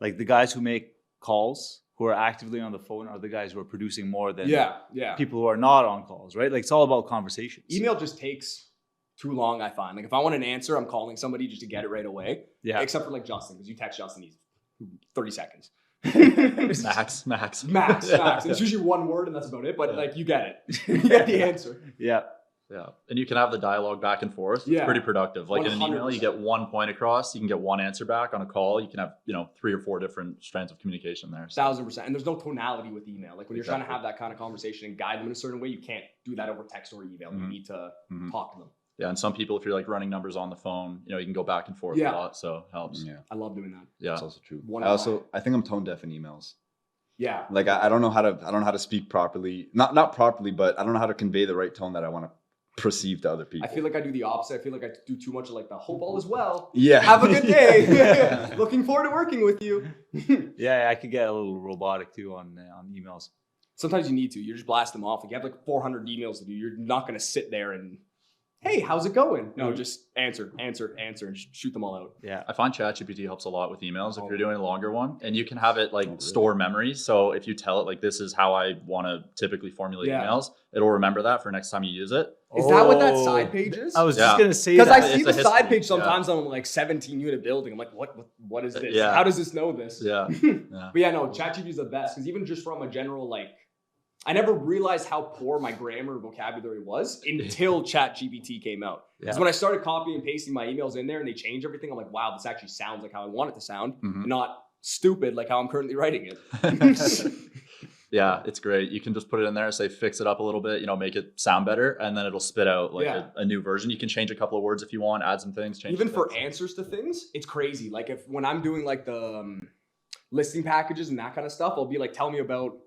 Like the guys who make calls, who are actively on the phone, are the guys who are producing more than people who are not on calls, right? Like it's all about conversations. Email just takes too long, I find. Like if I want an answer, I'm calling somebody just to get it right away. Yeah. Except for like Justin, because you text Justin, he's 30 seconds. Max. Max. And it's usually one word and that's about it, but like you get it. You get the answer. Yeah. Yeah. And you can have the dialogue back and forth. It's pretty productive. Like in an email, you get 1 point across, you can get one answer back. On a call, you can have, 3 or 4 different strands of communication there. So. 1000%. And there's no tonality with email. Like when you're trying to have that kind of conversation and guide them in a certain way, you can't do that over text or email. You need to talk to them. Yeah, and some people, if you're like running numbers on the phone, you can go back and forth a lot, so it helps. Yeah, I love doing that. Yeah, that's also true. I think I'm tone deaf in emails. Yeah, like I don't know how to speak properly, not properly, but I don't know how to convey the right tone that I want to perceive to other people. I feel like I do the opposite. I feel like I do too much of like the hope all is well. Yeah, have a good day. Looking forward to working with you. Yeah, I could get a little robotic too on emails. Sometimes you need to. You just blast them off. Like you have like 400 emails to do. You're not going to sit there and, hey, how's it going? No, just answer, and just shoot them all out. Yeah. I find ChatGPT helps a lot with emails if you're doing a longer one. And you can have it like store memory. So if you tell it like, this is how I want to typically formulate emails, it'll remember that for next time you use it. Is that what that side page is? I was just going to say that. Because I see the side page sometimes on like 17 unit building. I'm like, what is this? Yeah. How does this know this? Yeah. But yeah, no, ChatGPT is the best. Because even just from a general like, I never realized how poor my grammar vocabulary was until ChatGPT came out. Because when I started copying and pasting my emails in there and they change everything, I'm like, wow, this actually sounds like how I want it to sound, not stupid like how I'm currently writing it. Yeah, it's great. You can just put it in there, say fix it up a little bit, make it sound better, and then it'll spit out like a new version. You can change a couple of words if you want, add some things. Change even for answers to things, it's crazy. Like when I'm doing like the listing packages and that kind of stuff, I'll be like, tell me about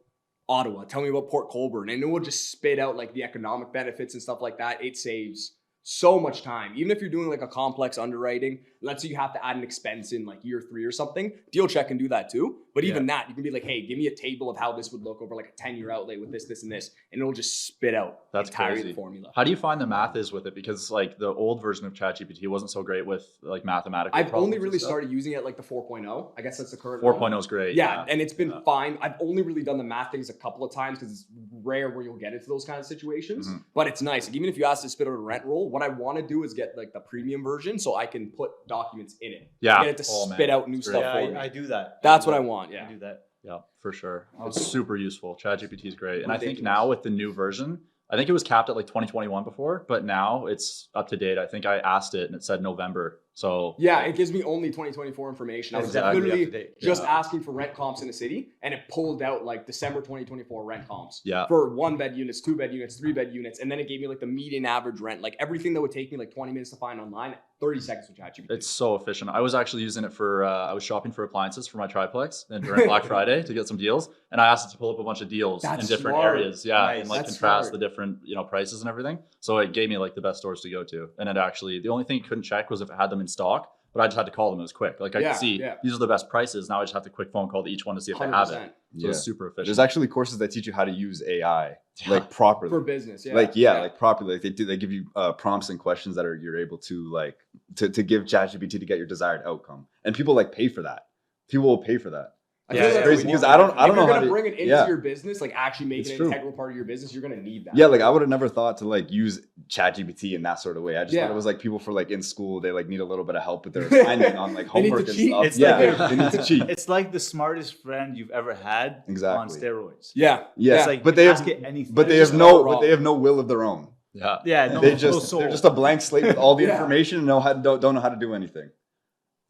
Ottawa, tell me about Port Colborne, and it will just spit out like the economic benefits and stuff like that. It saves so much time. Even if you're doing like a complex underwriting, let's say you have to add an expense in like year 3 or something, Deal Check can do that too. But even that, you can be like, hey, give me a table of how this would look over like a 10-year outlay with this, and this, and it'll just spit out that's the entire crazy. Formula. How do you find the math is with it? Because like the old version of ChatGPT wasn't so great with like mathematical I've only really started using it like the 4.0. I guess that's the current 4.0 is great. Yeah, and it's been fine. I've only really done the math things a couple of times because it's rare where you'll get into those kind of situations. But it's nice. Like, even if you ask to spit out a rent roll, what I want to do is get like the premium version so I can put documents in it. Yeah. Get it to spit out new stuff for me. I do that. That's what I want. Yeah. I do that. Yeah, for sure. It's super useful. ChatGPT is great. And I think now with the new version, I think it was capped at like 2021 before, but now it's up to date. I think I asked it and it said November. So yeah, it gives me only 2024 information. I was literally just asking for rent comps in a city, and it pulled out like December 2024 rent comps. Yeah. For 1-bed units, 2-bed units, 3-bed units, and then it gave me like the median average rent, like everything that would take me like 20 minutes to find online, 30 seconds with ChatGPT. It's so efficient. I was actually using it for I was shopping for appliances for my triplex and during Black Friday to get some deals, and I asked it to pull up a bunch of deals in different areas. Yeah, and like contrast the different prices and everything. So it gave me like the best stores to go to, and it actually the only thing it couldn't check was if it had them in stock. But I just had to call them. It was quick. Like I could see these are the best prices. Now I just have to quick phone call to each one to see if 100%. They have it. So it's super efficient. There's actually courses that teach you how to use AI like properly for business. Yeah. Like properly. Like they give you prompts and questions that you're able to like to give ChatGPT to get your desired outcome. And people like pay for that. People will pay for that. It's crazy because I don't know how to to bring it into your business, like actually make it an integral part of your business. You're gonna need that. Yeah, like I would have never thought to like use ChatGPT in that sort of way. I just thought it was like people for like in school, they like need a little bit of help with their assignment on like homework and stuff. It's they need to cheat. It's like the smartest friend you've ever had on steroids. Yeah. It's like but they have no will of their own. Yeah. No, they're just a blank slate with all the information and don't know how to do anything.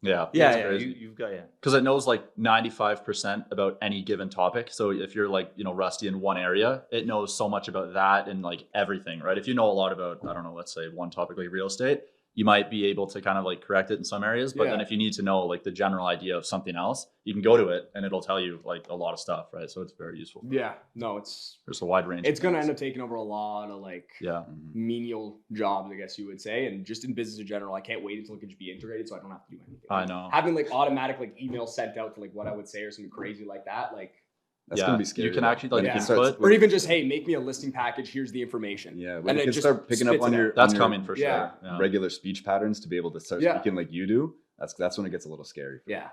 Yeah. You've got because it knows like 95% about any given topic. So if you're like rusty in one area, it knows so much about that and like everything, right? If you know a lot about, I don't know, let's say one topic like real estate, you might be able to kind of like correct it in some areas. But then if you need to know like the general idea of something else, you can go to it and it'll tell you like a lot of stuff, right? So it's very useful. Yeah, no, there's a wide range. It's going to end up taking over a lot of like menial jobs, I guess you would say. And just in business in general, I can't wait until it can just be integrated so I don't have to do anything. I know. Having like automatic like emails sent out to like what I would say or something crazy like that, like that's gonna be scary. You can actually like input, or even just, hey, make me a listing package. Here's the information. Yeah, when you can start picking up on your coming for sure. Regular speech patterns to be able to start speaking like you do. That's when it gets a little scary. Yeah.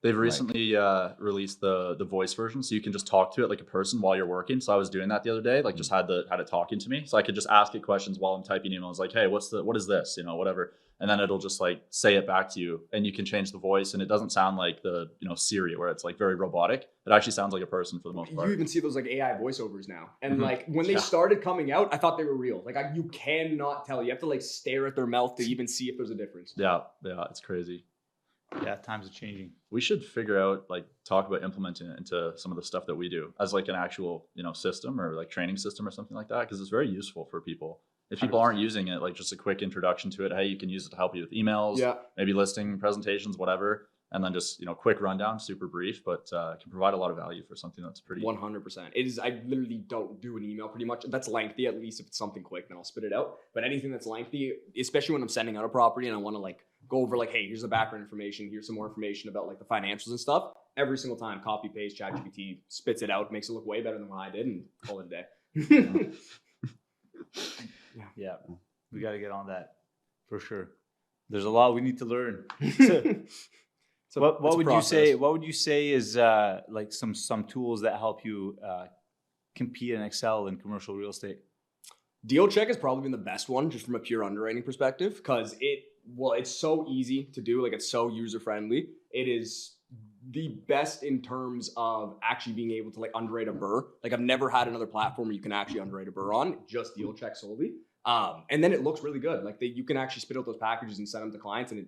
They've recently released the voice version, so you can just talk to it like a person while you're working. So I was doing that the other day, like just had it talking to me, so I could just ask it questions while I'm typing emails, like, hey, what is this, whatever, and then it'll just like say it back to you, and you can change the voice, and it doesn't sound like the Siri where it's like very robotic. It actually sounds like a person for the most part. You even see those like AI voiceovers now, and like when they started coming out, I thought they were real. Like you cannot tell. You have to like stare at their mouth to even see if there's a difference. Yeah, it's crazy. Yeah, times are changing. We should figure out, like, talk about implementing it into some of the stuff that we do as like an actual, system or like training system or something like that, because it's very useful for people. If people 100%. Aren't using it, like just a quick introduction to it, hey, you can use it to help you with emails, maybe listing presentations, whatever, and then just quick rundown, super brief, but can provide a lot of value for something that's pretty 100%. It is. I literally don't do an email pretty much. That's lengthy. At least if it's something quick, then I'll spit it out. But anything that's lengthy, especially when I'm sending out a property and I want to like go over like, hey, here's the background information, here's some more information about like the financials and stuff. Every single time, copy paste, ChatGPT spits it out, makes it look way better than what I did, and call it a day. Yeah, we got to get on that for sure. There's a lot we need to learn. So what would you say? What would you say is like some tools that help you compete and excel in commercial real estate? DealCheck has probably been the best one, just from a pure underwriting perspective, because it's so easy to do. Like, it's so user friendly. It is the best in terms of actually being able to like underwrite a BRRRR. Like, I've never had another platform where you can actually underwrite a BRRRR on, just DealCheck solely. And then it looks really good. Like, you can actually spit out those packages and send them to clients, and it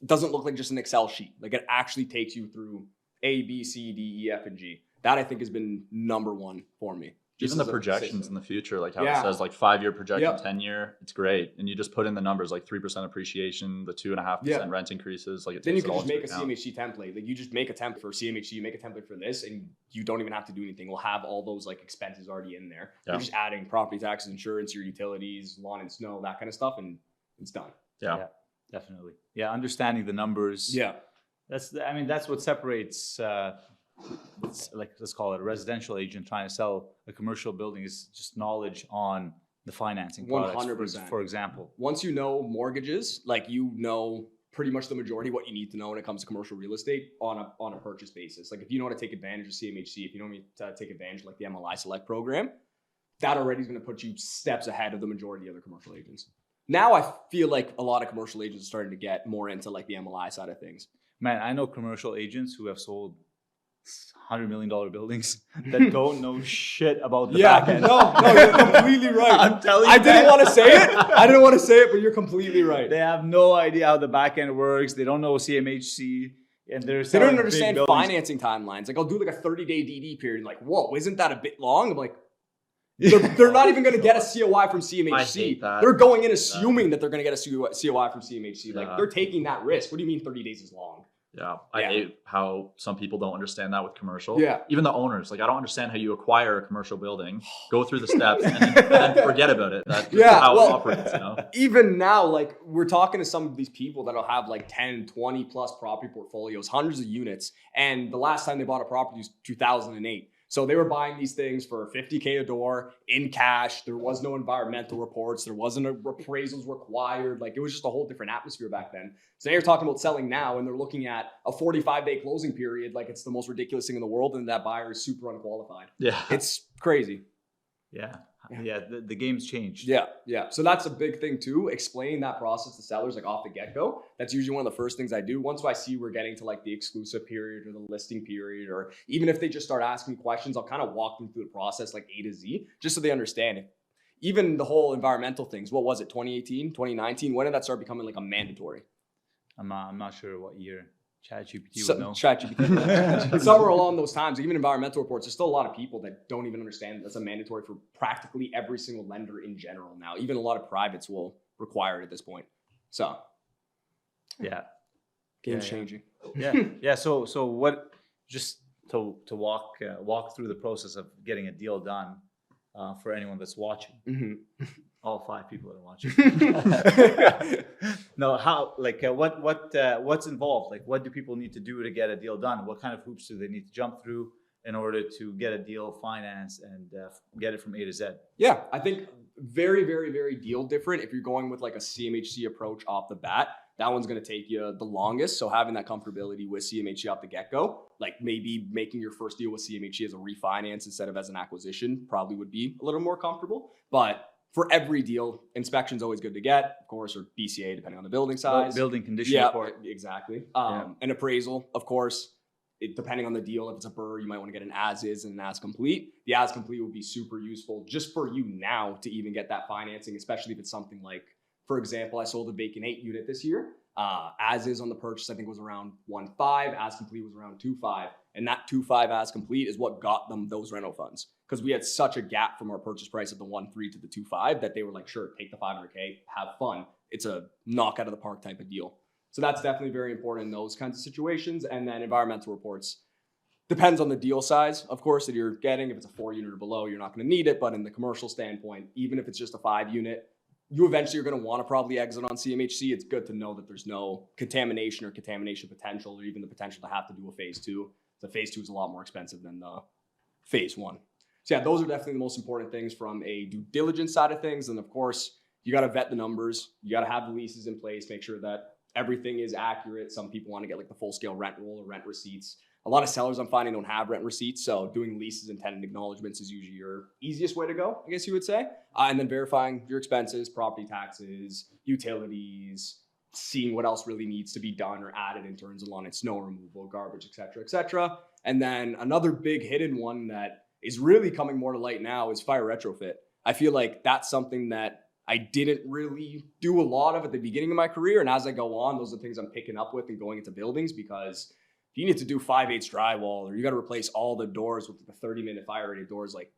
doesn't look like just an Excel sheet. Like, it actually takes you through A, B, C, D, E, F, and G. That I think has been number one for me. Even the projections in the future, like how it says like 5-year projection, 10-year, it's great. And you just put in the numbers like 3% appreciation, the 2.5% rent increases. Like, then you can just make a CMHC template. Like, you just make a template for CMHC, you make a template for this, and you don't even have to do anything. We'll have all those like expenses already in there. You're just adding property taxes, insurance, your utilities, lawn and snow, that kind of stuff, and it's done. Yeah, definitely. Yeah, understanding the numbers. Yeah, that's what separates. Let's call it a residential agent trying to sell a commercial building is just knowledge on the financing products. 100%. For example, once you know mortgages, like, you know pretty much the majority of what you need to know when it comes to commercial real estate on a purchase basis. Like, if you know how to take advantage of CMHC, if you know how to take advantage of like the MLI Select program, that already is going to put you steps ahead of the majority of other commercial agents. Now I feel like a lot of commercial agents are starting to get more into like the MLI side of things. Man, I know commercial agents who have sold $100 million buildings that don't know shit about the back end. No, you're completely right. I'm telling you. I didn't want to say it, but you're completely right. They have no idea how the back end works. They don't know CMHC. And they don't understand financing timelines. Like, I'll do like a 30-day DD period. Like, whoa, isn't that a bit long? I'm like, they're not even going to get a COI from CMHC. They're going in assuming that they're going to get a COI from CMHC. Like, they're taking that risk. What do you mean 30 days is long? Yeah, I hate how some people don't understand that with commercial. Yeah. Even the owners, like, I don't understand how you acquire a commercial building, go through the steps, and then forget about it. That's how it operates, Even now, like, we're talking to some of these people that'll have like 10, 20 plus property portfolios, hundreds of units. And the last time they bought a property was 2008. So they were buying these things for $50K a door in cash. There was no environmental reports. There wasn't appraisals required. Like, it was just a whole different atmosphere back then. So now you're talking about selling now, and they're looking at a 45-day closing period. Like, it's the most ridiculous thing in the world. And that buyer is super unqualified. Yeah. It's crazy. Yeah. The game's changed. Yeah. So that's a big thing too. Explain that process to sellers like off the get-go. That's usually one of the first things I do. Once I see we're getting to like the exclusive period or the listing period, or even if they just start asking questions, I'll kind of walk them through the process like A to Z, just so they understand it. Even the whole environmental things. What was it? 2018, 2019? When did that start becoming like a mandatory? I'm not sure what year. ChatGPT would know. ChatGPT. Somewhere along those times, even environmental reports, there's still a lot of people that don't even understand that's a mandatory for practically every single lender in general now. Even a lot of privates will require it at this point. So, game's changing. Yeah. So what? Just to walk through the process of getting a deal done for anyone that's watching. Mm-hmm. All 5 people that are watching. No, how? Like, what's involved? Like, what do people need to do to get a deal done? What kind of hoops do they need to jump through in order to get a deal financed and get it from A to Z? Yeah, I think very, very, very deal different if you're going with like a CMHC approach off the bat. that one's going to take you the longest. So having that comfortability with CMHC off the get-go, like maybe making your first deal with CMHC as a refinance instead of as an acquisition probably would be a little more comfortable. But for every deal, inspection's always good to get, of course, or BCA depending on the building size. Building condition report. Exactly. An appraisal, of course, depending on the deal. If it's a BRRRR, you might want to get an as-is and an as-complete. The as-complete would be super useful just for you now to even get that financing, especially if it's something like, for example, I sold a Bacon 8 unit this year. As-is on the purchase, I think was around 1.5. As-complete was around 2.5. And that 2.5 as-complete is what got them those rental funds. Because we had such a gap from our purchase price of the 1.3 to the 2.5 that they were like, sure, take the $500K, have fun. It's a knock out of the park type of deal. So that's definitely very important in those kinds of situations. And then environmental reports. Depends on the deal size, of course, that you're getting. If it's a 4 unit or below, you're not going to need it. But in the commercial standpoint, even if it's just a 5 unit, you eventually are going to want to probably exit on CMHC. It's good to know that there's no contamination or contamination potential, or even the potential to have to do a phase 2. The phase 2 is a lot more expensive than the phase 1. So yeah, those are definitely the most important things from a due diligence side of things. And of course, you got to vet the numbers. You got to have the leases in place, make sure that everything is accurate. Some people want to get like the full scale rent roll or rent receipts. A lot of sellers I'm finding don't have rent receipts. So doing leases and tenant acknowledgements is usually your easiest way to go, I guess you would say. And then verifying your expenses, property taxes, utilities, seeing what else really needs to be done or added in terms of lawn and snow removal, garbage, et cetera, et cetera. And then another big hidden one that is really coming more to light now is fire retrofit. I feel like that's something that I didn't really do a lot of at the beginning of my career. And as I go on, those are the things I'm picking up with and going into buildings, because if you need to do 5/8 drywall, or you got to replace all the doors with the 30-minute fire rated doors, like